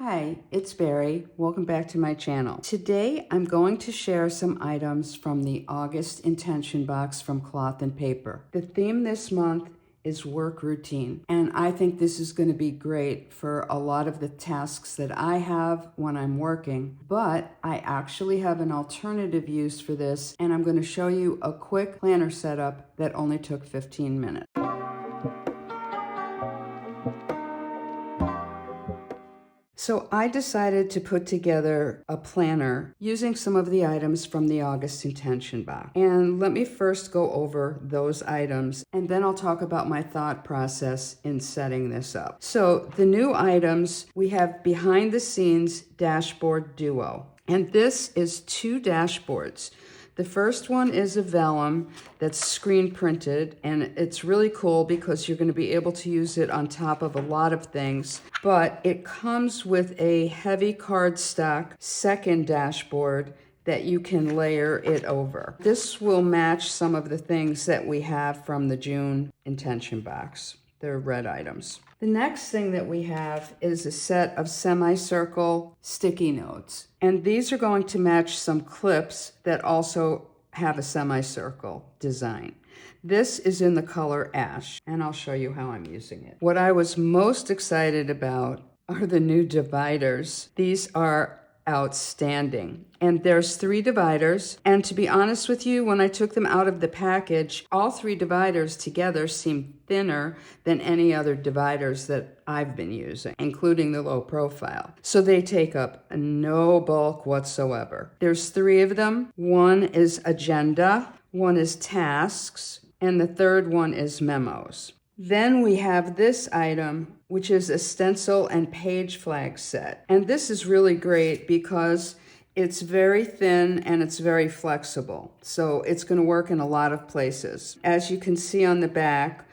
Hi, it's Barry. Welcome back to my channel. Today I'm going to share some items from the August intention box from Cloth and Paper. The theme this month is work routine, and I think this is going to be great for a lot of the tasks that I have when I'm working, but I actually have an alternative use for this, and I'm going to show you a quick planner setup that only took 15 minutes. So I decided to put together a planner using some of the items from the August intention box. And let me first go over those items, and then I'll talk about my thought process in setting this up. So the new items, we have behind the scenes dashboard duo. And this is 2 dashboards. The first one is a vellum that's screen printed, and it's really cool because you're going to be able to use it on top of a lot of things, but it comes with a heavy cardstock second dashboard that you can layer it over. This will match some of the things that we have from the June intention box. They're red items. The next thing that we have is a set of semicircle sticky notes. And these are going to match some clips that also have a semicircle design. This is in the color ash, and I'll show you how I'm using it. What I was most excited about are the new dividers. These are outstanding. And there's 3 dividers. And to be honest with you, when I took them out of the package, all 3 dividers together seem thinner than any other dividers that I've been using, including the low profile. So they take up no bulk whatsoever. There's 3 of them. One is agenda, one is tasks, and the third one is memos. Then we have this item, which is a stencil and page flag set. And this is really great because it's very thin and it's very flexible. So it's going to work in a lot of places. As you can see on the back,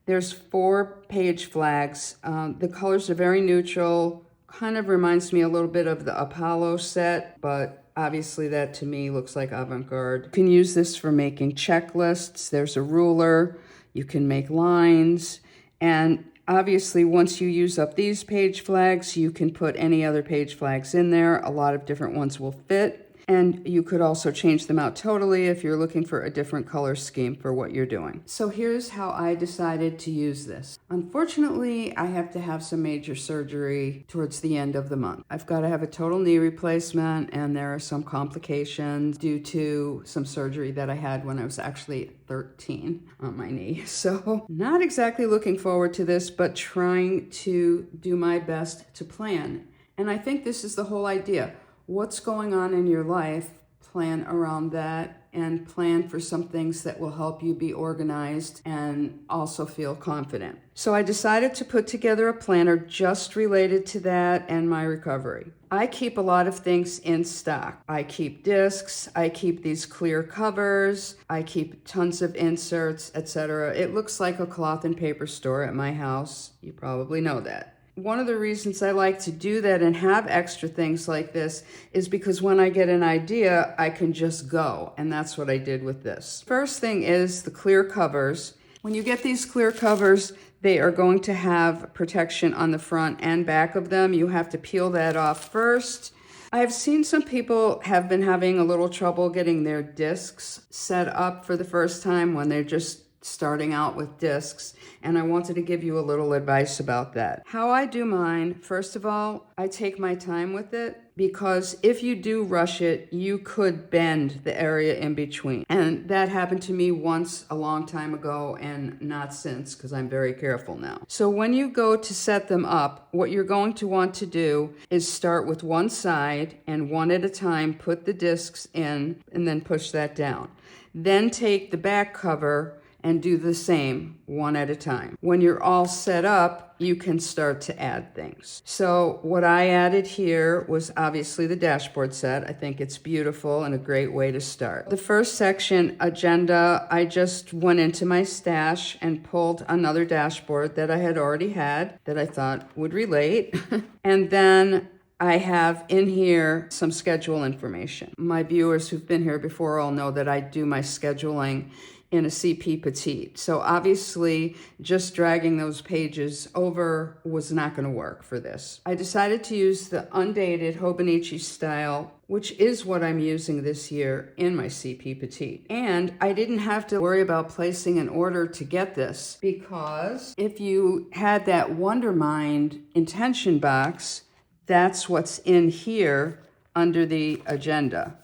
there's 4 page flags. The colors are very neutral, kind of reminds me a little bit of the Apollo set, but obviously that to me looks like avant-garde. You can use this for making checklists. There's a ruler. You can make lines, and obviously once you use up these page flags, you can put any other page flags in there. A lot of different ones will fit, and you could also change them out totally if you're looking for a different color scheme for what you're doing. So here's how I decided to use this. Unfortunately, I have to have some major surgery towards the end of the month. I've got to have a total knee replacement, and there are some complications due to some surgery that I had when I was actually 13 on my knee. So not exactly looking forward to this, but trying to do my best to plan. And I think this is the whole idea. What's going on in your life, plan around that, and plan for some things that will help you be organized and also feel confident. So I decided to put together a planner just related to that and my recovery. I keep a lot of things in stock. I keep discs, I keep these clear covers, I keep tons of inserts, etc. It looks like a cloth and paper store at my house. You probably know that. One of the reasons I like to do that and have extra things like this is because when I get an idea, I can just go. And that's what I did with this. First thing is the clear covers. When you get these clear covers, they are going to have protection on the front and back of them. You have to peel that off first. I've seen some people have been having a little trouble getting their discs set up for the first time when they're just starting out with discs, and I wanted to give you a little advice about that. How I do mine, first of all, I take my time with it, because if you do rush it, you could bend the area in between. And that happened to me once a long time ago, and not since, because I'm very careful now. So when you go to set them up, what you're going to want to do is start with one side, and one at a time put the discs in, and then push that down. Then take the back cover and do the same one at a time. When you're all set up, you can start to add things. So what I added here was obviously the dashboard set. I think it's beautiful and a great way to start. The first section, agenda, I just went into my stash and pulled another dashboard that I had already had that I thought would relate. And then I have in here some schedule information. My viewers who've been here before all know that I do my scheduling in a CP Petite. So obviously just dragging those pages over was not going to work for this. I decided to use the undated Hobonichi style, which is what I'm using this year in my CP Petite. And I didn't have to worry about placing an order to get this, because if you had that Wondermind intention box, that's what's in here under the agenda.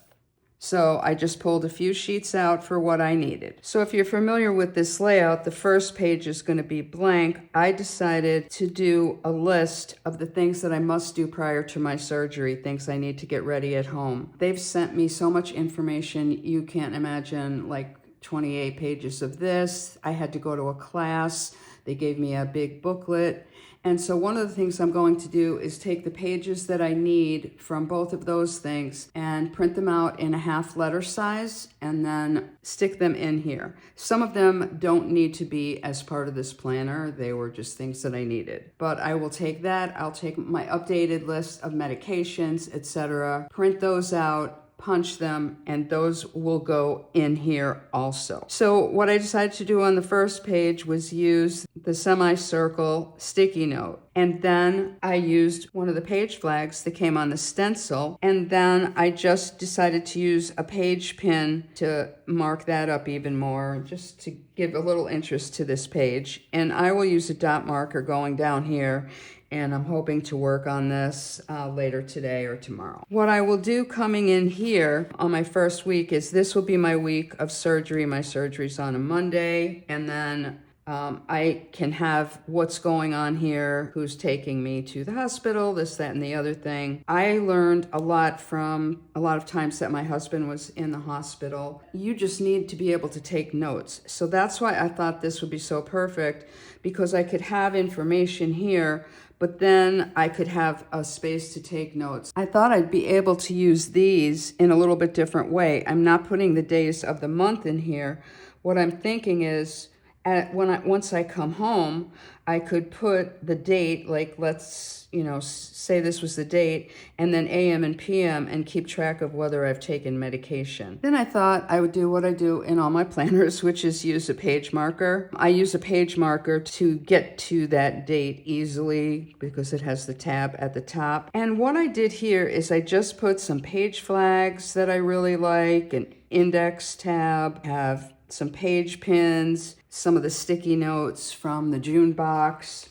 So I just pulled a few sheets out for what I needed. So if you're familiar with this layout, the first page is going to be blank. I decided to do a list of the things that I must do prior to my surgery, things I need to get ready at home. They've sent me so much information, you can't imagine, like 28 pages of this. I had to go to a class. They gave me a big booklet. And so one of the things I'm going to do is take the pages that I need from both of those things and print them out in a half letter size and then stick them in here. Some of them don't need to be as part of this planner. They were just things that I needed. But I will take that. I'll take my updated list of medications, etc., print those out, punch them, and those will go in here also. So what I decided to do on the first page was use the semicircle sticky note. And then I used one of the page flags that came on the stencil. And then I just decided to use a page pin to mark that up even more, just to give a little interest to this page. And I will use a dot marker going down here, and I'm hoping to work on this later today or tomorrow. What I will do coming in here on my first week is this will be my week of surgery. My surgery's on a Monday, and then I can have what's going on here, who's taking me to the hospital, this, that, and the other thing. I learned a lot from a lot of times that my husband was in the hospital. You just need to be able to take notes. So that's why I thought this would be so perfect, because I could have information here, but then I could have a space to take notes. I thought I'd be able to use these in a little bit different way. I'm not putting the days of the month in here. What I'm thinking is, once I come home, I could put the date, like let's, say this was the date, and then AM and PM, and keep track of whether I've taken medication. Then I thought I would do what I do in all my planners, which is use a page marker. I use a page marker to get to that date easily because it has the tab at the top. And what I did here is I just put some page flags that I really like, an index tab, have some page pins, some of the sticky notes from the June box.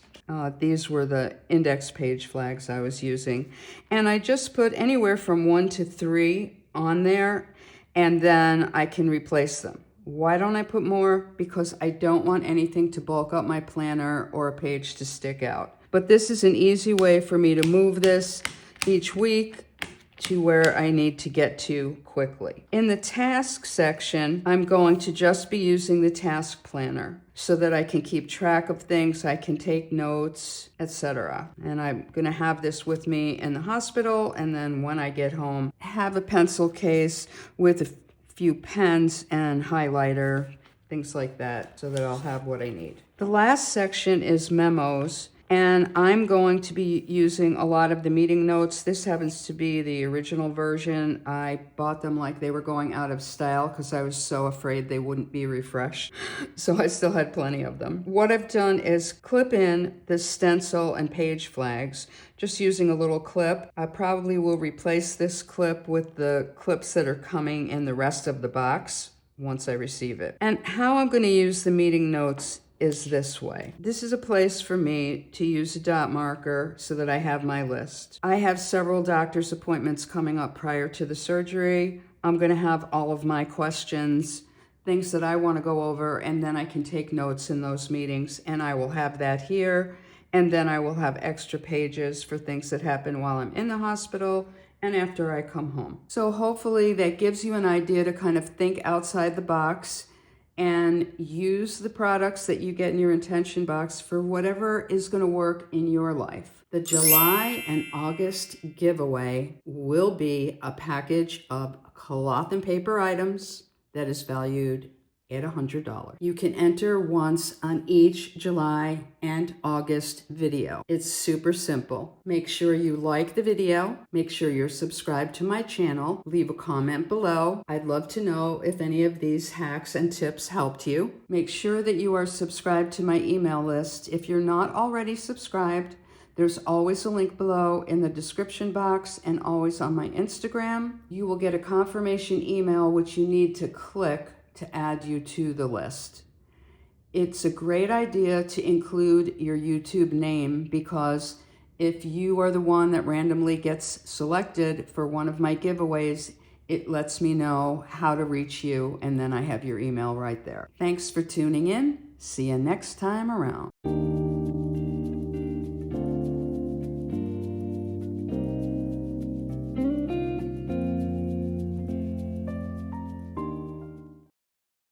These were the index page flags I was using. And I just put anywhere from 1 to 3 on there, and then I can replace them. Why don't I put more? Because I don't want anything to bulk up my planner or a page to stick out. But this is an easy way for me to move this each week to where I need to get to quickly. In the task section, I'm going to just be using the task planner so that I can keep track of things, I can take notes, etc. And I'm going to have this with me in the hospital, and then when I get home, have a pencil case with a few pens and highlighter, things like that, so that I'll have what I need. The last section is memos. And I'm going to be using a lot of the meeting notes. This happens to be the original version. I bought them like they were going out of style because I was so afraid they wouldn't be refreshed. So I still had plenty of them. What I've done is clip in the stencil and page flags, just using a little clip. I probably will replace this clip with the clips that are coming in the rest of the box once I receive it. And how I'm going to use the meeting notes is this way. This is a place for me to use a dot marker so that I have my list. I have several doctor's appointments coming up prior to the surgery. I'm going to have all of my questions, things that I want to go over, and then I can take notes in those meetings, and I will have that here. And then I will have extra pages for things that happen while I'm in the hospital and after I come home. So hopefully that gives you an idea to kind of think outside the box and use the products that you get in your intention box for whatever is going to work in your life. The July and August giveaway will be a package of cloth and paper items that is valued at $100. You can enter once on each July and August video. It's super simple. Make sure you like the video. Make sure you're subscribed to my channel. Leave a comment below. I'd love to know if any of these hacks and tips helped you. Make sure that you are subscribed to my email list. If you're not already subscribed, there's always a link below in the description box and always on my Instagram. You will get a confirmation email which you need to click to add you to the list. It's a great idea to include your YouTube name because if you are the one that randomly gets selected for one of my giveaways, it lets me know how to reach you, and then I have your email right there. Thanks for tuning in. See you next time around.